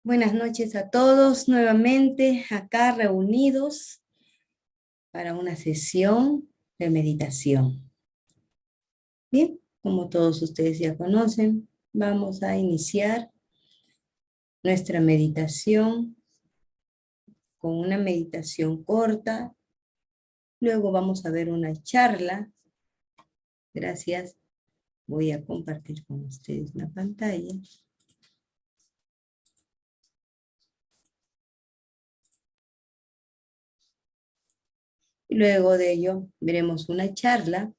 Buenas noches a todos, nuevamente acá reunidos para una sesión de meditación. Bien, como todos ustedes ya conocen, vamos a iniciar nuestra meditación con una meditación corta. Luego vamos a ver una charla. Gracias. Voy a compartir con ustedes la pantalla. Y luego de ello veremos una charla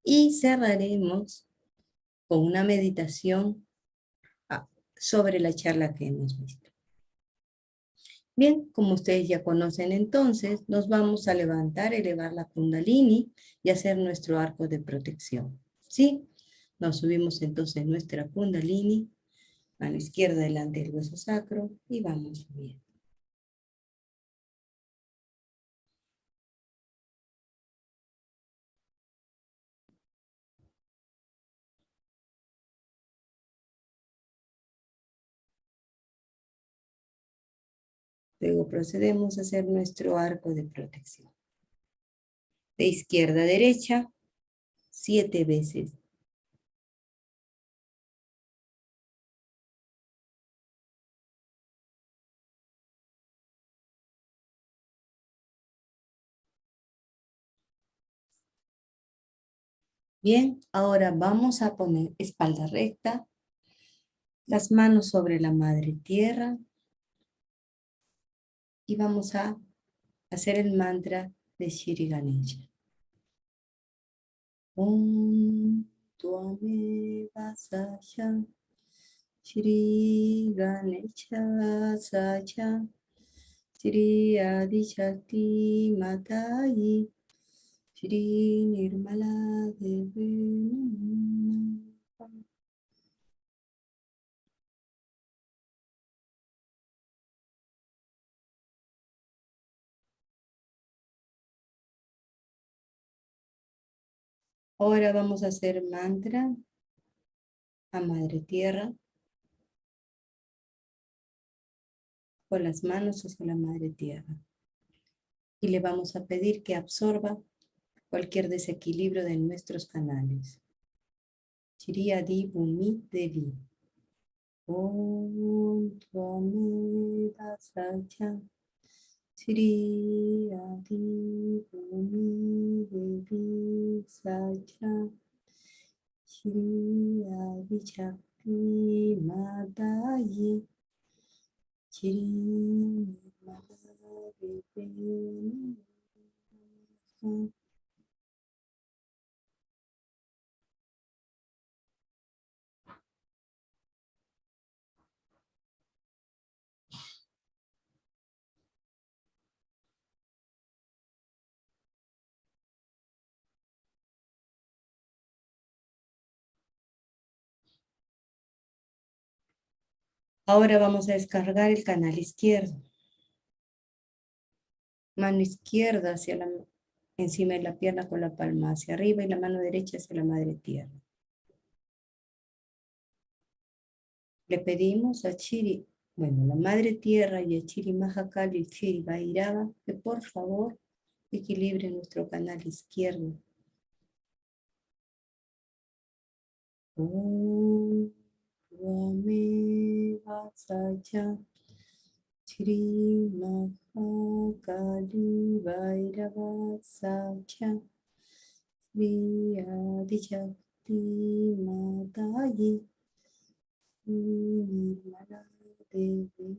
y cerraremos con una meditación sobre la charla que hemos visto. Bien, como ustedes ya conocen entonces, nos vamos a levantar, elevar la Kundalini y hacer nuestro arco de protección. ¿Sí? Nos subimos entonces nuestra Kundalini, mano izquierda delante del hueso sacro y vamos subiendo. Luego procedemos a hacer nuestro arco de protección. De izquierda a derecha, 7 veces. Bien, ahora vamos a poner espalda recta, las manos sobre la madre tierra y vamos a hacer el mantra de Shri Ganesha. Om Tvameva Sasha Shri Ganesha Sacha Shri Adishakti Matayi Shri Nirmala Devi. Ahora vamos a hacer mantra a Madre Tierra con las manos hacia la Madre Tierra. Y le vamos a pedir que absorba cualquier desequilibrio de nuestros canales. Shri Adi Bhumi Devi. Om Tvameva Sacha Shri Adi Bhumi Devi Sacha Shri Adi Shakti Madayi Shri Nirmala Devi. Ahora vamos a descargar el canal izquierdo. Mano izquierda hacia encima de la pierna con la palma hacia arriba y la mano derecha hacia la madre tierra. Le pedimos a Chiri, la madre tierra y a Chiri Mahakali y Chiri Bhairava que por favor equilibre nuestro canal izquierdo. Om Tvameva Sacha Shri Mahakali Bhairava Sacha Shri Adishakti Matayi Nirmala Devi.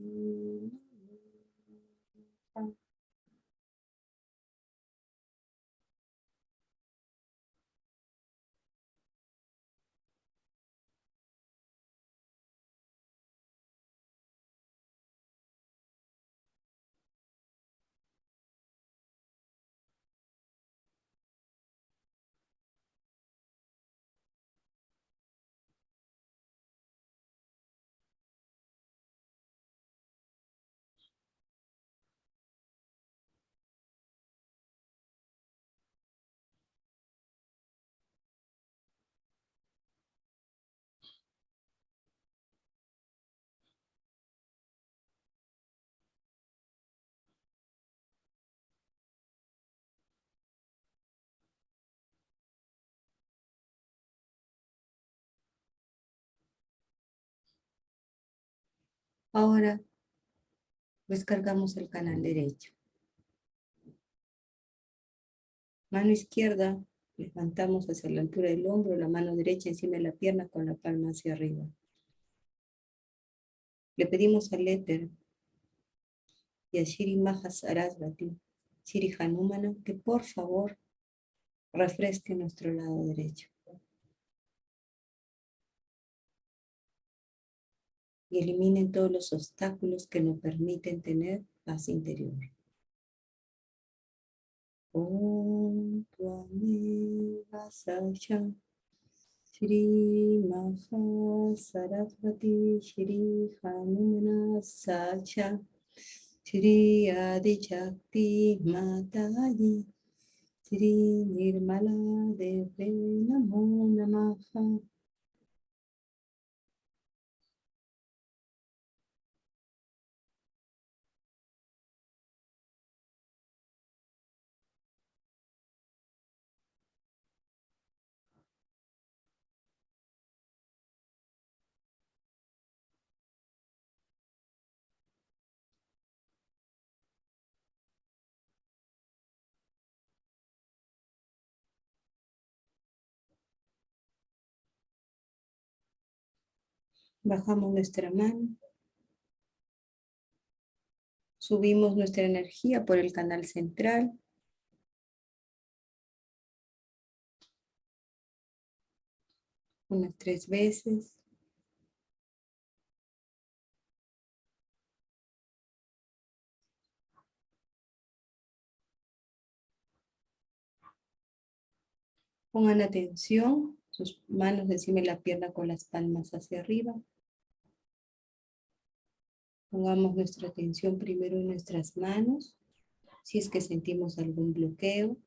Ahora descargamos el canal derecho. Mano izquierda, levantamos hacia la altura del hombro, la mano derecha encima de la pierna con la palma hacia arriba. Le pedimos al éter y a Shri Mahasarasvati, Shri Hanumana, que por favor refresque nuestro lado derecho y eliminen todos los obstáculos que nos permiten tener paz interior. Om Tvameva Sasha Shri Mahasarasvati Shri Hanumana Sacha Shri Adichakti Mataji Shri Nirmala Deve Namo Namaha. Bajamos nuestra mano, subimos nuestra energía por el canal central, unas 3 veces. Pongan atención, sus manos encima de la pierna con las palmas hacia arriba. Pongamos nuestra atención primero en nuestras manos, si es que sentimos algún bloqueo.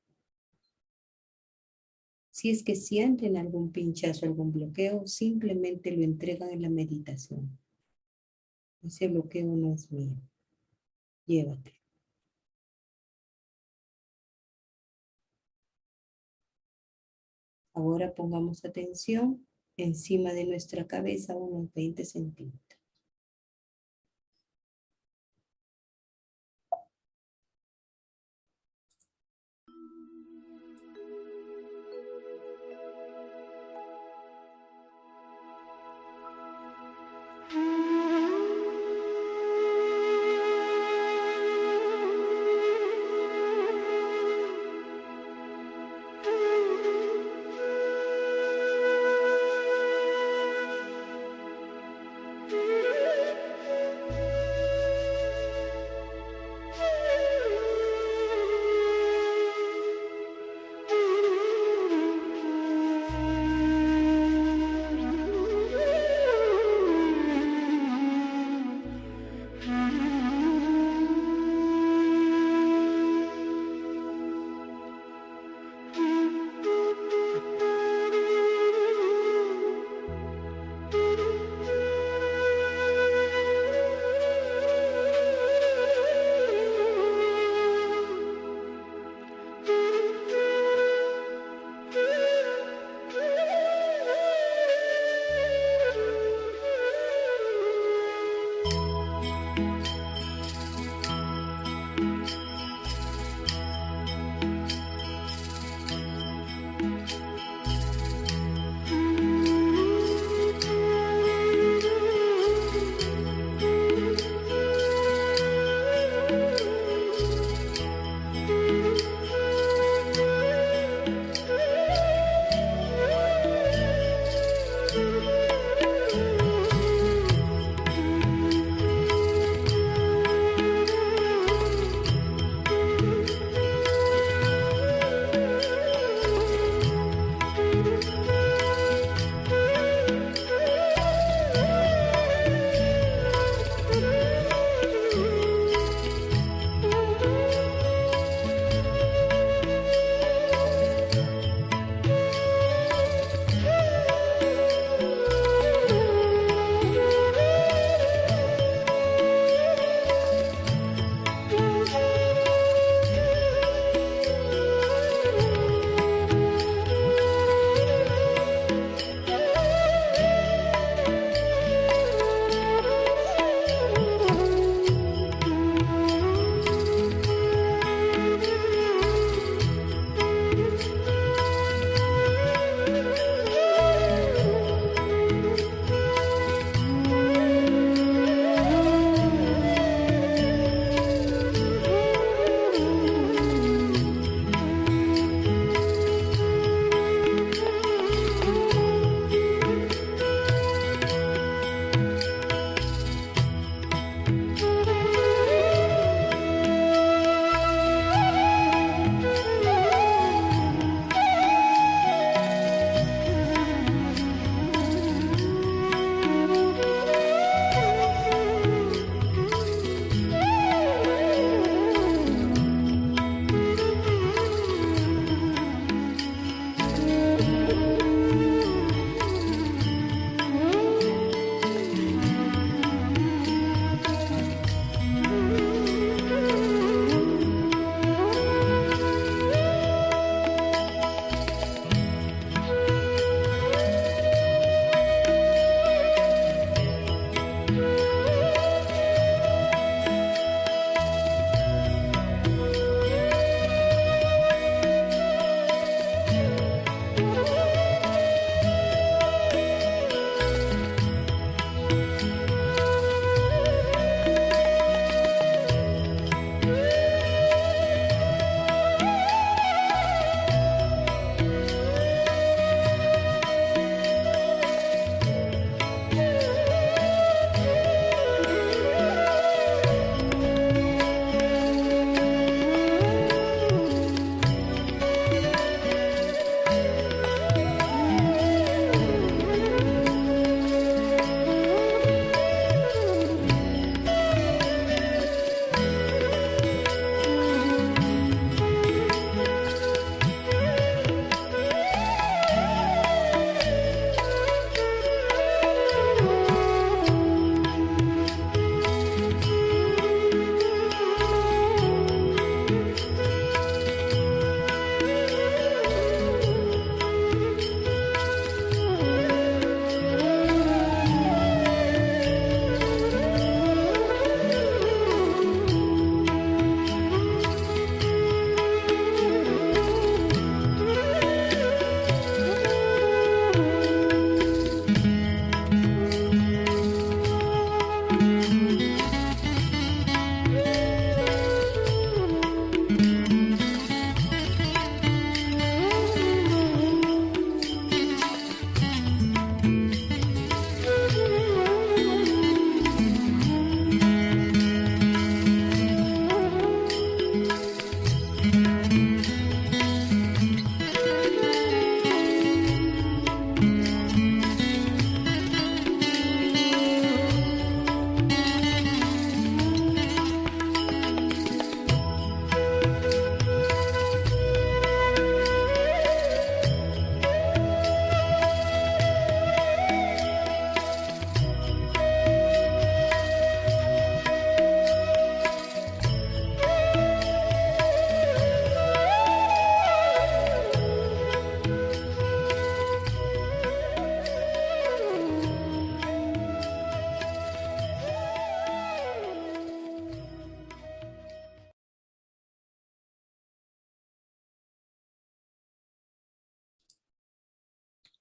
Si es que sienten algún pinchazo, algún bloqueo, simplemente lo entregan en la meditación. Ese bloqueo no es mío. Llévate. Ahora pongamos atención encima de nuestra cabeza unos 20 centímetros.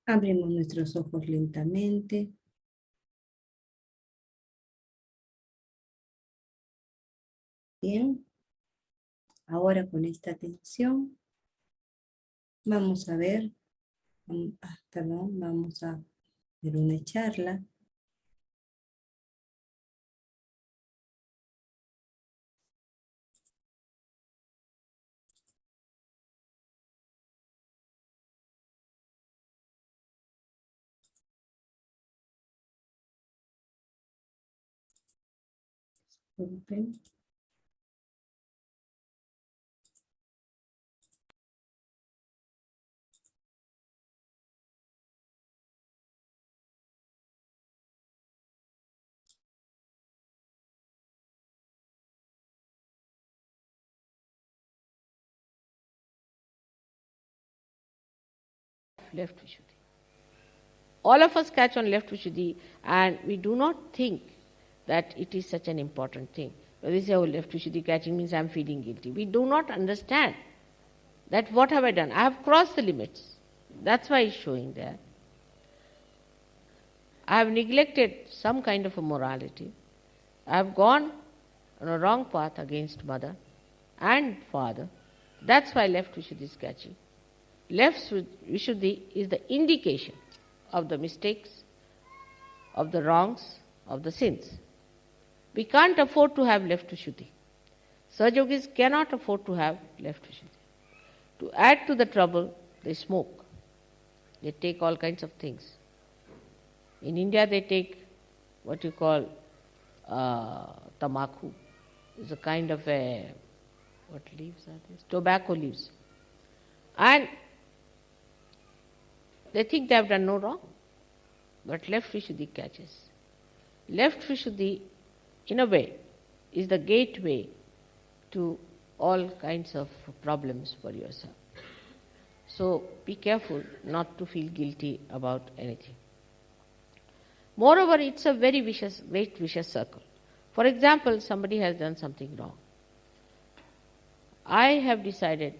Abrimos nuestros ojos lentamente. Bien. Ahora con esta atención vamos a ver, vamos a ver una charla. Disculpen. Left Vishuddhi. All of us catch on left Vishuddhi and we do not think that it is such an important thing. When we say, oh, left Vishuddhi catching means I am feeling guilty. We do not understand that what have I done? I have crossed the limits. That's why it's showing there. I have neglected some kind of a morality. I have gone on a wrong path against mother and father. That's why left Vishuddhi is catching. Left Vishuddhi is the indication of the mistakes, of the wrongs, of the sins. We can't afford to have left Vishuddhi. Sahaja-yogis cannot afford to have left Vishuddhi. To add to the trouble, they smoke. They take all kinds of things. In India they take what you call tamaku. It's a kind of a, what leaves are these? Tobacco leaves. And they think they have done no wrong. But left Vishuddhi catches. Left Vishuddhi, in a way, is the gateway to all kinds of problems for yourself. So be careful not to feel guilty about anything. Moreover, it's a very great vicious circle. For example, somebody has done something wrong. I have decided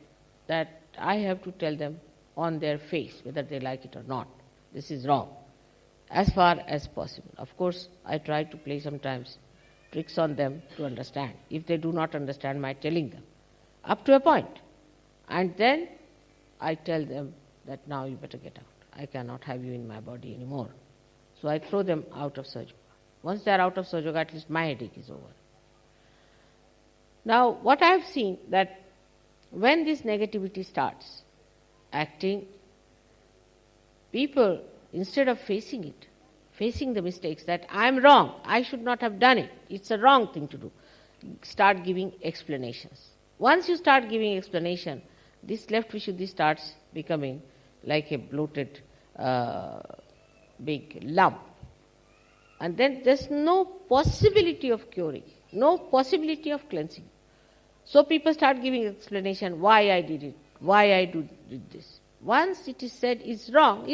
that I have to tell them on their face whether they like it or not. This is wrong, as far as possible. Of course, I try to play sometimes tricks on them to understand, if they do not understand my telling them, up to a point. And then I tell them that now you better get out. I cannot have you in my body anymore. So I throw them out of Sahaja Yoga. Once they are out of Sahaja Yoga, at least my headache is over. Now, what I have seen, that when this negativity starts acting, people, instead of facing it, facing the mistakes, that I am wrong, I should not have done it, it's a wrong thing to do, start giving explanations. Once you start giving explanation, this left Vishuddhi starts becoming like a bloated big lump. And then there's no possibility of curing, no possibility of cleansing. So people start giving explanation why I did it, why I did this. Once it is said is wrong,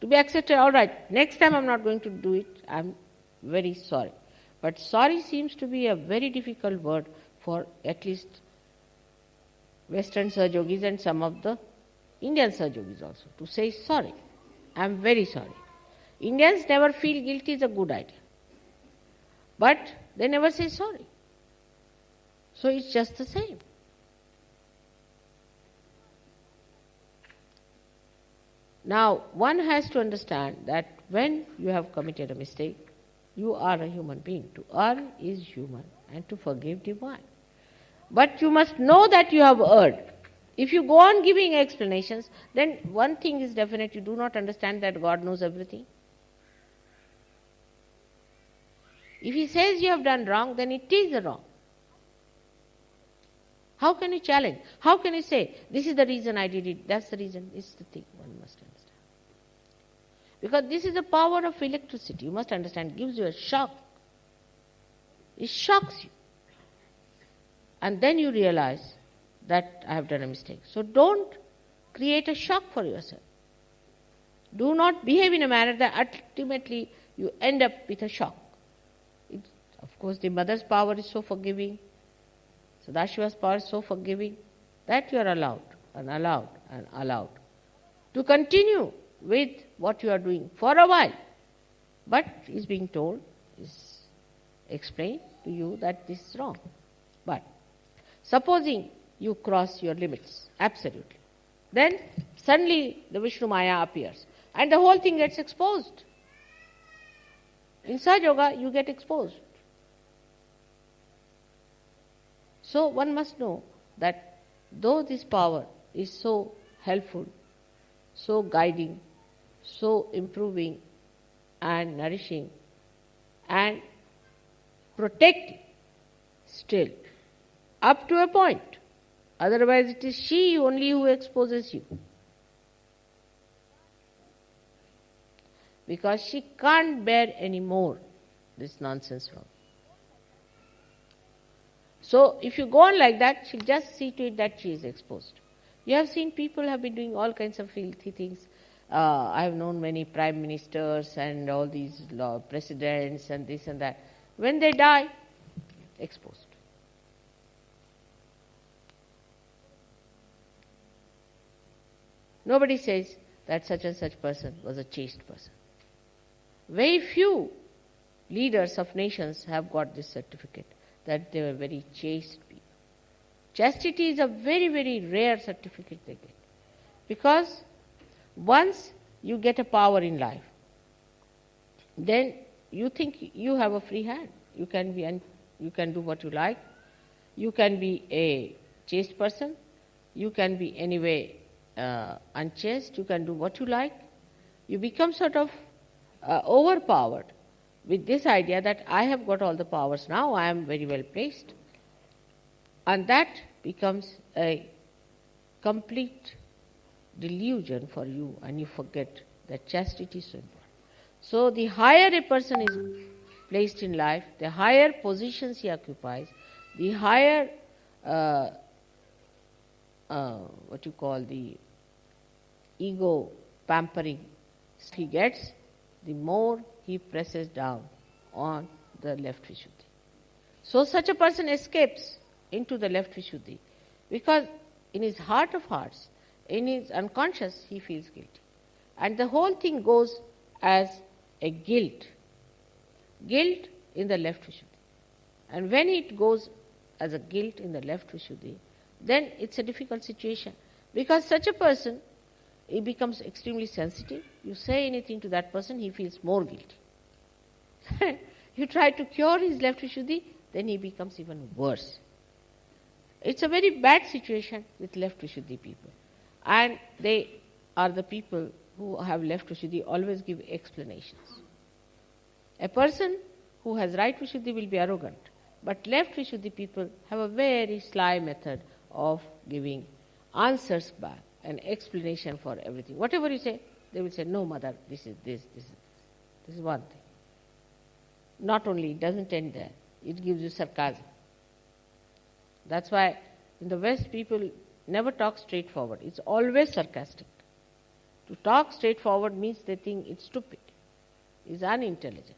to be accepted, all right, next time I'm not going to do it, I'm very sorry. But sorry seems to be a very difficult word for at least Western Sahaja Yogis and some of the Indian Sahaja Yogis also, to say sorry. I'm very sorry. Indians never feel guilty is a good idea. But they never say sorry. So it's just the same. Now, one has to understand that when you have committed a mistake, you are a human being. To err is human and to forgive divine. But you must know that you have erred. If you go on giving explanations, then one thing is definite, you do not understand that God knows everything. If He says you have done wrong, then it is wrong. How can you challenge? How can you say, this is the reason I did it, that's the reason? It's the thing one must understand. Because this is the power of electricity. You must understand, it gives you a shock. It shocks you. And then you realize that I have done a mistake. So don't create a shock for yourself. Do not behave in a manner that ultimately you end up with a shock. Of course, the mother's power is so forgiving. Sadashiva's power is so forgiving that you are allowed and allowed and allowed to continue with what you are doing for a while. But is being told, is explained to you that this is wrong. But supposing you cross your limits, absolutely, then suddenly the Vishnu Maya appears and the whole thing gets exposed. In Sahaja Yoga, you get exposed. So one must know that though this power is so helpful, so guiding, so improving and nourishing and protecting, still, up to a point. Otherwise it is she only who exposes you. Because she can't bear any more this nonsense from. So if you go on like that, she'll just see to it that she is exposed. You have seen people have been doing all kinds of filthy things. I have known many prime ministers and all these presidents and this and that. When they die, exposed. Nobody says that such and such person was a chaste person. Very few leaders of nations have got this certificate, that they were very chaste people. Chastity is a very, very rare certificate they get. Because once you get a power in life, then you think you have a free hand. You can do what you like. You can be a chaste person. You can be anyway unchaste. You can do what you like. You become sort of overpowered with this idea that I have got all the powers now, I am very well placed. And that becomes a complete delusion for you, and you forget that chastity is so important. So the higher a person is placed in life, the higher positions he occupies, the higher the ego pampering he gets, the more he presses down on the left Vishuddhi. So such a person escapes into the left Vishuddhi because in his heart of hearts, in his unconscious, he feels guilty. And the whole thing goes as a guilt. Guilt in the left Vishuddhi. And when it goes as a guilt in the left Vishuddhi, then it's a difficult situation. Because such a person, he becomes extremely sensitive. You say anything to that person, he feels more guilty. You try to cure his left Vishuddhi, then he becomes even worse. It's a very bad situation with left Vishuddhi people. And they are the people who have left Vishuddhi always give explanations. A person who has right Vishuddhi will be arrogant, but left Vishuddhi people have a very sly method of giving answers back, an explanation for everything. Whatever you say, they will say, no mother, this is this. This is one thing. Not only, it doesn't end there, it gives you sarcasm. That's why in the West people never talk straightforward. It's always sarcastic. To talk straightforward means they think it's stupid, it's unintelligent.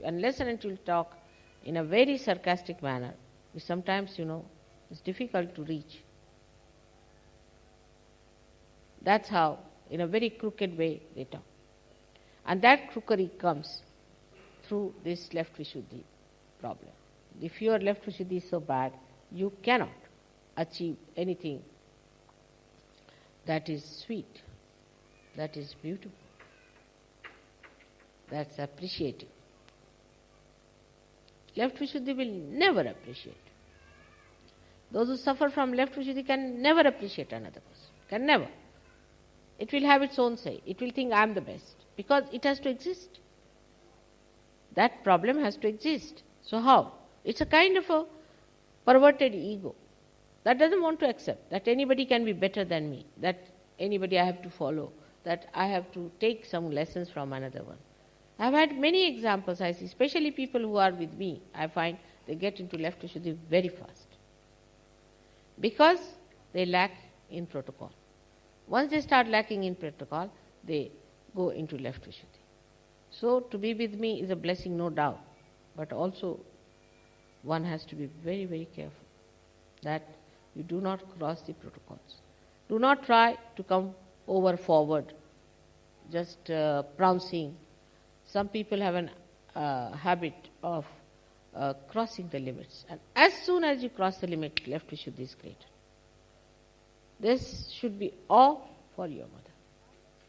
Unless and until you talk in a very sarcastic manner, which sometimes, it's difficult to reach. That's how, in a very crooked way, they talk. And that crookery comes through this left Vishuddhi problem. If your left Vishuddhi is so bad, you cannot achieve anything that is sweet, that is beautiful, that's appreciative. Left Vishuddhi will never appreciate. Those who suffer from left Vishuddhi can never appreciate another person, can never. It will have its own say. It will think I am the best because it has to exist. That problem has to exist. So how? It's a kind of a perverted ego that doesn't want to accept that anybody can be better than me, that anybody I have to follow, that I have to take some lessons from another one. I've had many examples I see, especially people who are with me, I find they get into left Vishuddhi very fast because they lack in protocol. Once they start lacking in protocol, they go into left Vishuddhi. So to be with me is a blessing, no doubt, but also one has to be very, very careful that you do not cross the protocols. Do not try to come over forward just pronouncing. Some people have an habit of crossing the limits. And as soon as you cross the limit, left Vishuddhi is created. This should be awe for your mother.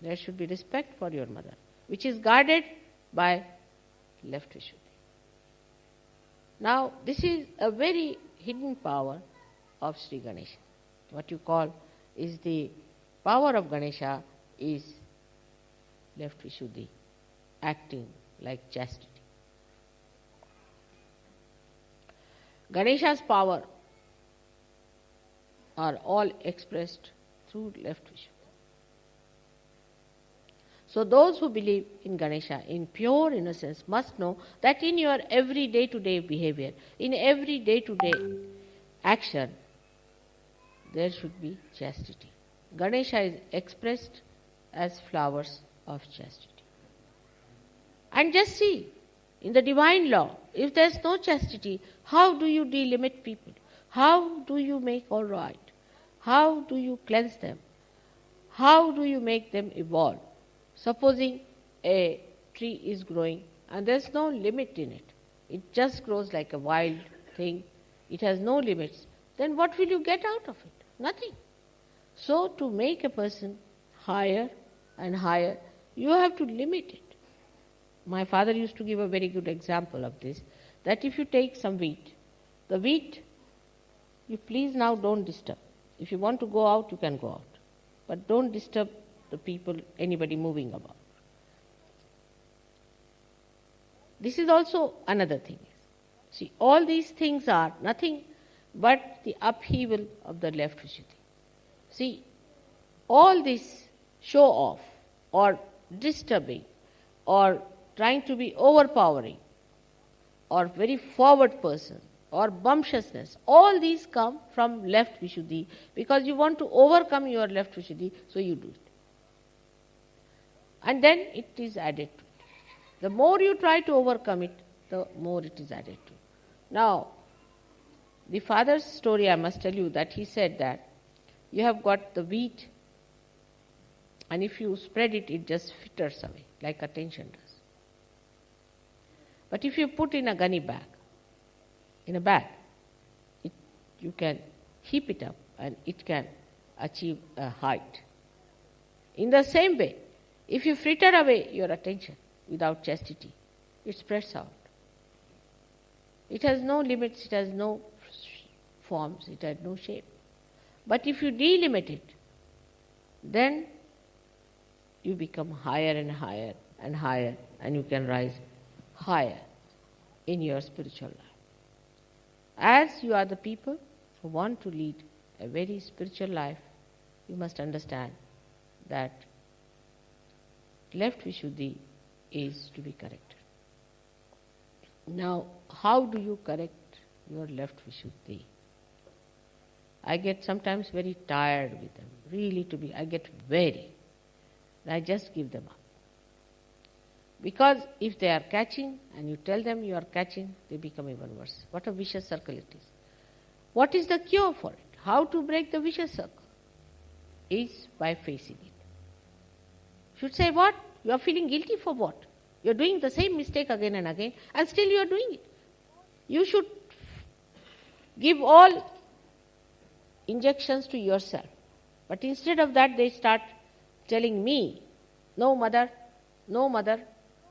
There should be respect for your mother, which is guarded by left Vishuddhi. Now, this is a very hidden power of Sri Ganesha. What you call is the power of Ganesha is left Vishuddhi acting like chastity. Ganesha's power are all expressed through left Vishuddhi. So those who believe in Ganesha in pure innocence must know that in your every day-to-day behavior, in every day-to-day action, there should be chastity. Ganesha is expressed as flowers of chastity. And just see, in the divine law, if there is no chastity, how do you delimit people? How do you make all right? How do you cleanse them? How do you make them evolve? Supposing a tree is growing and there is no limit in it, it just grows like a wild thing, it has no limits, then what will you get out of it? Nothing. So to make a person higher and higher, you have to limit it. My father used to give a very good example of this, that if you take some wheat, the wheat, you please now don't disturb. If you want to go out, you can go out. But don't disturb the people, anybody moving about. This is also another thing. See, all these things are nothing but the upheaval of the left Vishuddhi. See, all this show off or disturbing or trying to be overpowering or very forward person or bumptiousness, all these come from left Vishuddhi because you want to overcome your left Vishuddhi, so you do it. And then it is added to it. The more you try to overcome it, the more it is added to. Now, the father's story, I must tell you that he said that you have got the wheat and if you spread it, it just fritters away like attention does. But if you put in a gunny bag, in a bag, you can heap it up and it can achieve a height. In the same way, if you fritter away your attention without chastity, it spreads out. It has no limits, it has no forms, it has no shape. But if you delimit it, then you become higher and higher and higher, and you can rise higher in your spiritual life. As you are the people who want to lead a very spiritual life, you must understand that left Vishuddhi is to be corrected. Now, how do you correct your left Vishuddhi? I get sometimes very tired with them. I get very. And I just give them up. Because if they are catching and you tell them you are catching, they become even worse. What a vicious circle it is. What is the cure for it? How to break the vicious circle? Is by facing it. You should say, what? You are feeling guilty for what? You are doing the same mistake again and again, and still you are doing it. You should give all injections to yourself. But instead of that, they start telling me, no mother, no mother,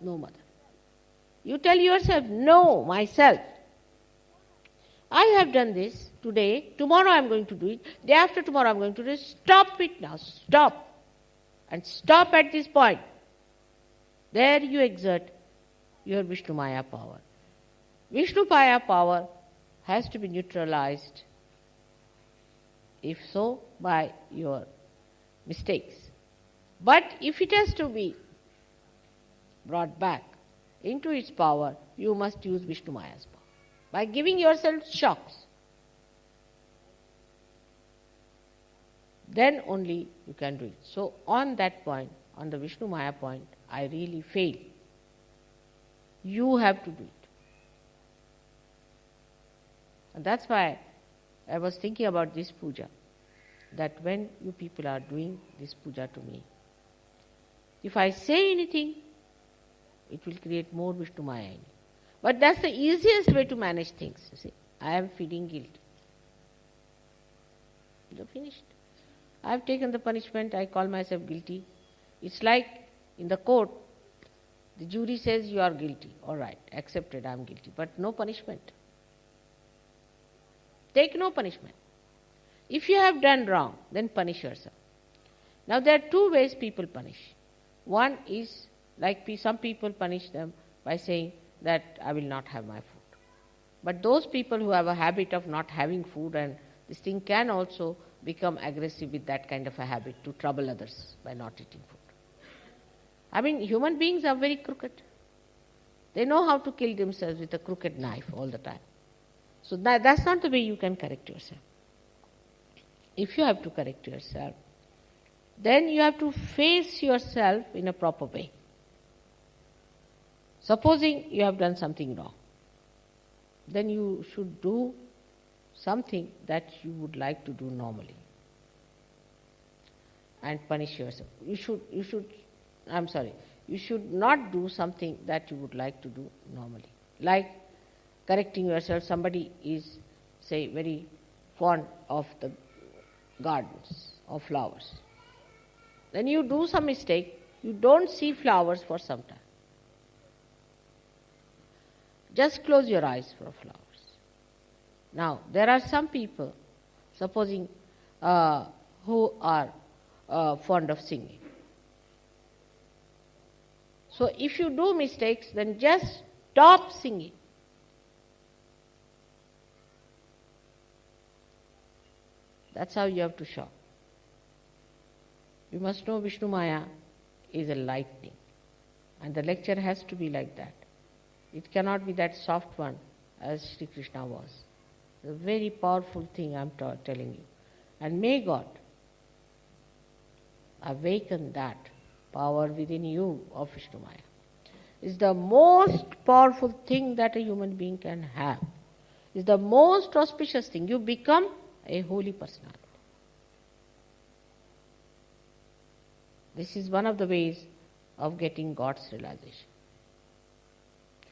no mother. You tell yourself, no, myself. I have done this today, tomorrow I am going to do it, day after tomorrow I am going to do it. Stop it now, stop. And stop at this point. There you exert your Vishnu Maya power. Vishnu Maya power has to be neutralized, if so, by your mistakes. But if it has to be brought back into its power, you must use Vishnu Maya's power by giving yourself shocks. Then only you can do it. So on that point, on the Vishnu Maya point, I really fail. You have to do it. And that's why I was thinking about this puja, that when you people are doing this puja to me, If I say anything, it will create more Vishnu Maya in you. But that's the easiest way to manage things. You see, I am feeling guilt. You're finished. I have taken the punishment, I call myself guilty. It's like in the court, the jury says you are guilty. All right, accepted, I am guilty. But no punishment. Take no punishment. If you have done wrong, then punish yourself. Now there are two ways people punish. One is like some people punish them by saying that I will not have my food. But those people who have a habit of not having food, and this thing can also become aggressive with that kind of a habit to trouble others by not eating food. I mean, human beings are very crooked. They know how to kill themselves with a crooked knife all the time. So that's not the way you can correct yourself. If you have to correct yourself, then you have to face yourself in a proper way. Supposing you have done something wrong, then you should do something that you would like to do normally and punish yourself. You should not do something that you would like to do normally. Like correcting yourself, somebody is, say, very fond of the gardens or flowers. Then you do some mistake, you don't see flowers for some time. Just close your eyes for flowers. Now, there are some people, supposing, who are fond of singing. So if you do mistakes, then just stop singing. That's how you have to show. You must know Vishnu Maya is a lightning, and the lecture has to be like that. It cannot be that soft one as Sri Krishna was. It's a very powerful thing I'm telling you. And may God awaken that power within you of Vishnu Maya. It's the most powerful thing that a human being can have. It's the most auspicious thing. You become a holy personality. This is one of the ways of getting God's realization.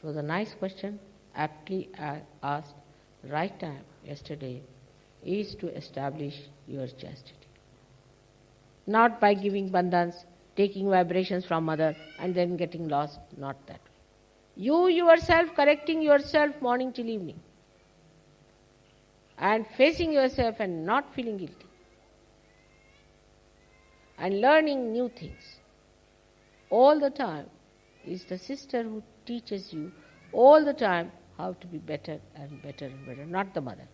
It was a nice question, aptly asked. The right time yesterday is to establish your chastity. Not by giving bandhans, taking vibrations from mother and then getting lost, not that way. You yourself correcting yourself morning till evening and facing yourself and not feeling guilty and learning new things. All the time is the sister who teaches you all the time how to be better and better and better, not the mother.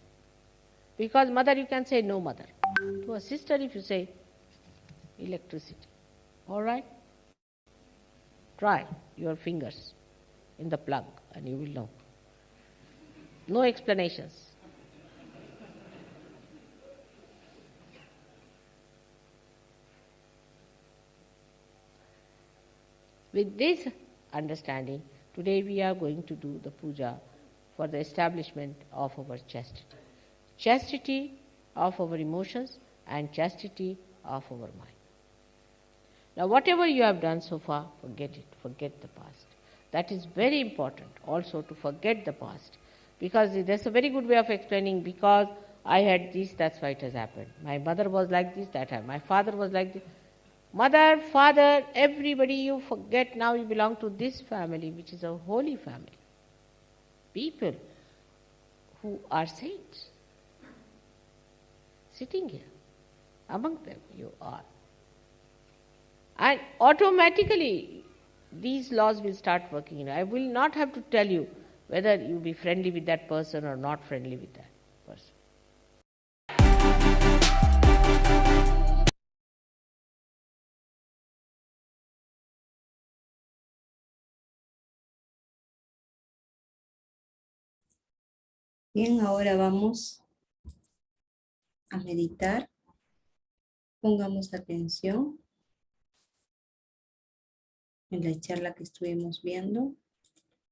Because mother, you can say no mother. To a sister, if you say electricity, all right? Try your fingers in the plug and you will know. No explanations. With this understanding, today we are going to do the puja for the establishment of our chastity. Chastity of our emotions and chastity of our mind. Now whatever you have done so far, forget it. Forget the past. That is very important also, to forget the past. Because there's a very good way of explaining, because I had this, that's why it has happened. My mother was like this, that happened. My father was like this. Mother, father, everybody you forget, now you belong to this family, which is a holy family. People who are saints. Sitting here, among them you are. And automatically these laws will start working. I will not have to tell you whether you be friendly with that person or not friendly with that person. Bien, ahora vamos a meditar. Pongamos atención en la charla que estuvimos viendo.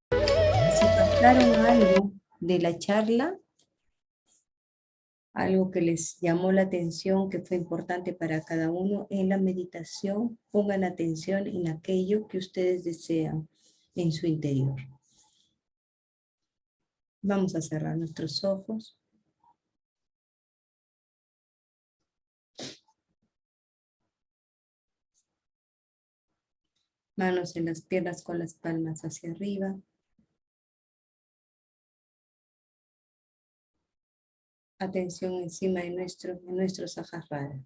Si captaron algo de la charla, algo que les llamó la atención, que fue importante para cada uno en la meditación. Pongan atención en aquello que ustedes desean en su interior. Vamos a cerrar nuestros ojos. Manos en las piernas con las palmas hacia arriba. Atención encima de nuestro Sahaja.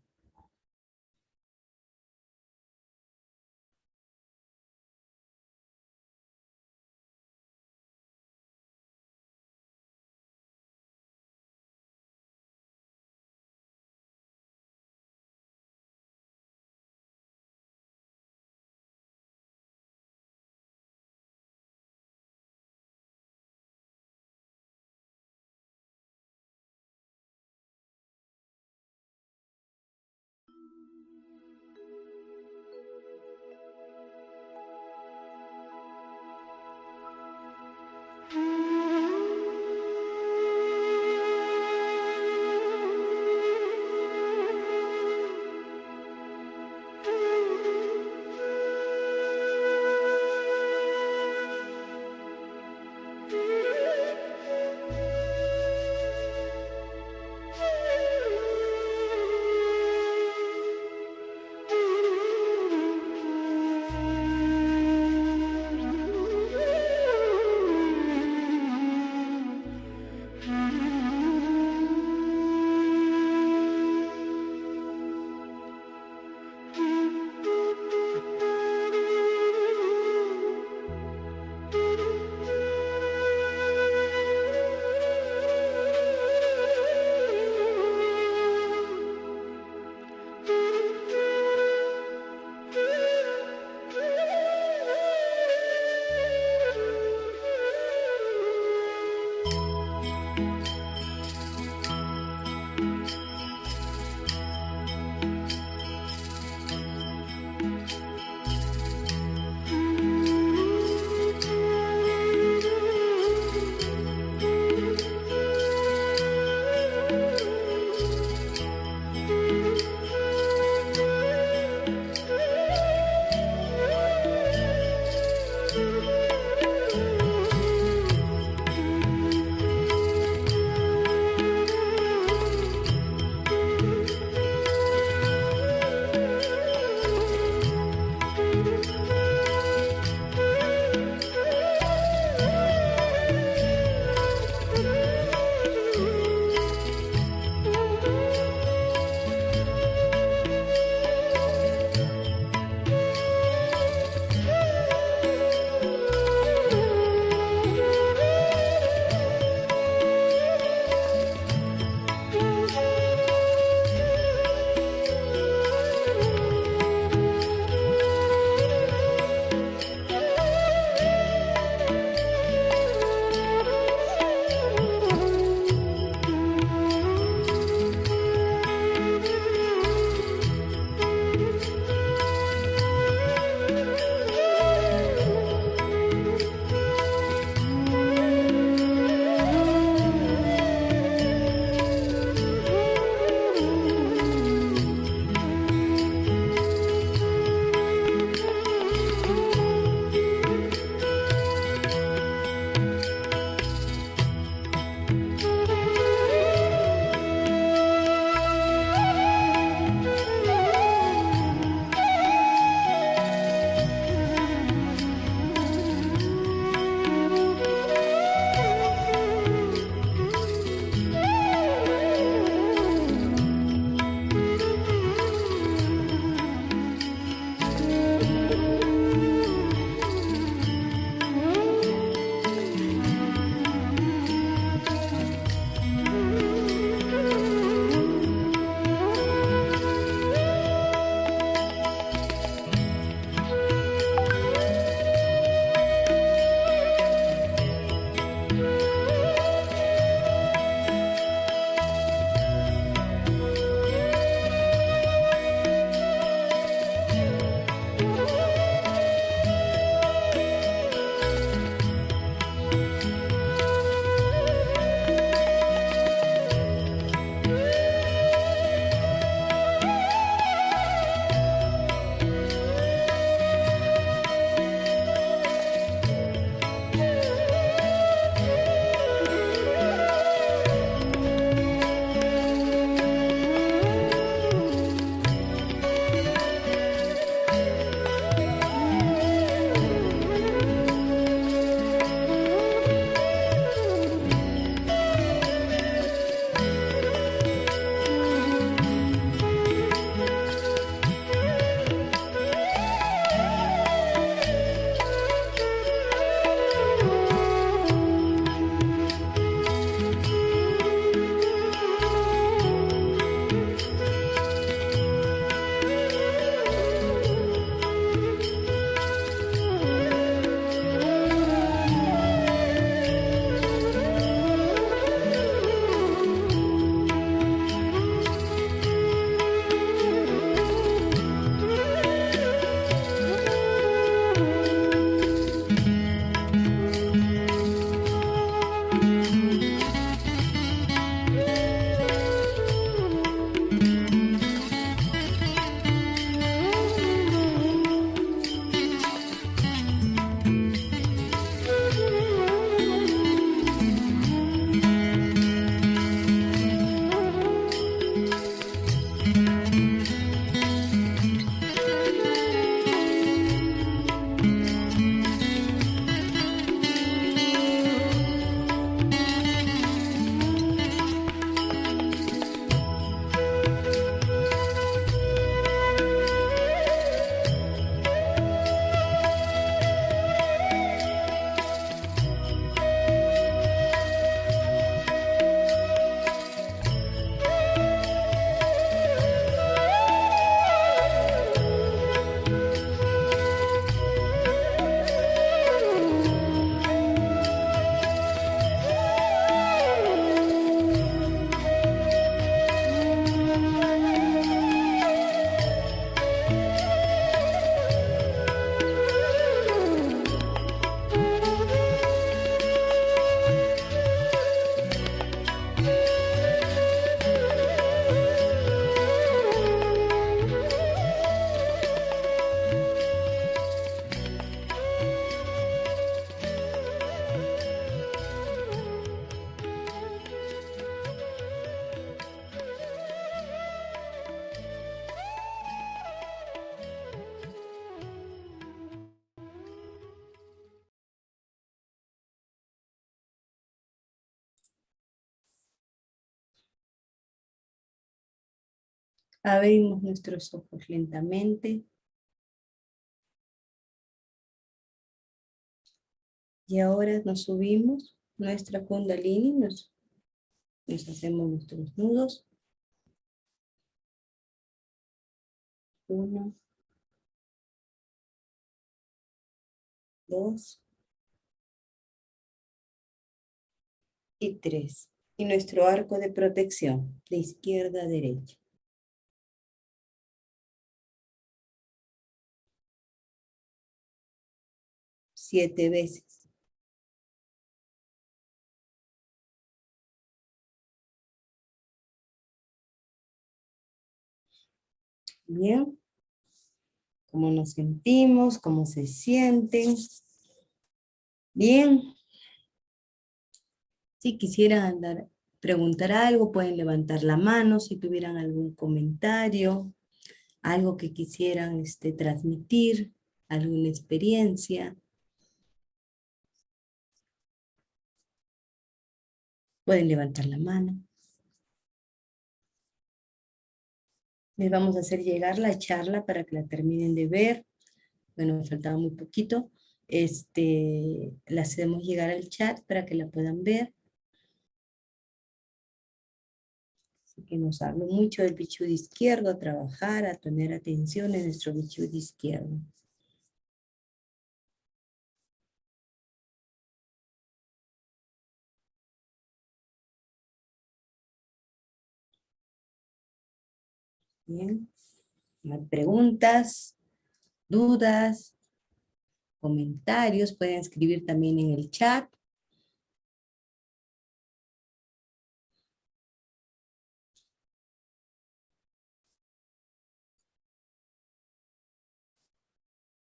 Abrimos nuestros ojos lentamente. Y ahora nos subimos nuestra Kundalini, nos hacemos nuestros nudos. 1, 2 y 3. Y nuestro arco de protección, de izquierda a derecha. 7 veces. Bien. ¿Cómo nos sentimos? ¿Cómo se sienten? Bien. Si quisieran preguntar algo, pueden levantar la mano si tuvieran algún comentario, algo que quisieran transmitir, alguna experiencia. Pueden levantar la mano. Les vamos a hacer llegar la charla para que la terminen de ver. Bueno, faltaba muy poquito. La hacemos llegar al chat para que la puedan ver. Así que nos hablo mucho del bichud izquierdo, a trabajar, a tener atención en nuestro bichud izquierdo. Bien. ¿Hay preguntas, dudas, comentarios? Pueden escribir también en el chat.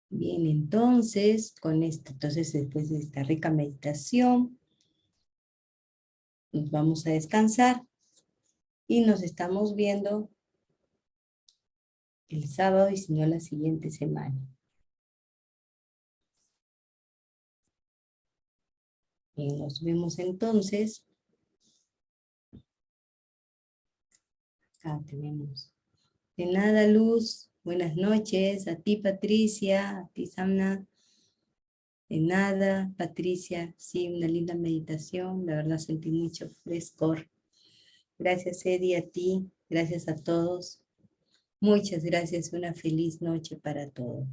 Bien, entonces, después de esta rica meditación, nos vamos a descansar y nos estamos viendo el sábado y si no la siguiente semana. Bien, nos vemos entonces. Acá tenemos. De nada, Luz. Buenas noches. A ti, Patricia. A ti, Samna. De nada, Patricia. Sí, una linda meditación. La verdad sentí mucho frescor. Gracias, Eddie, a ti. Gracias a todos. Muchas gracias. Una feliz noche para todos.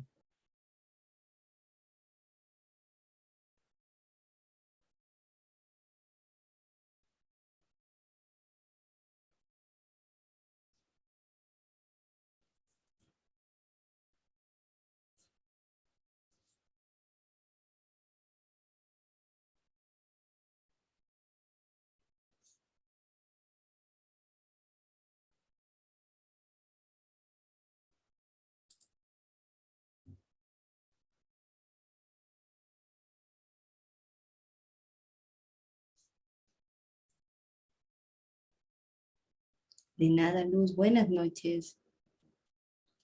De nada, Luz. Buenas noches.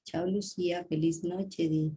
Chao, Lucía. Feliz noche, Di.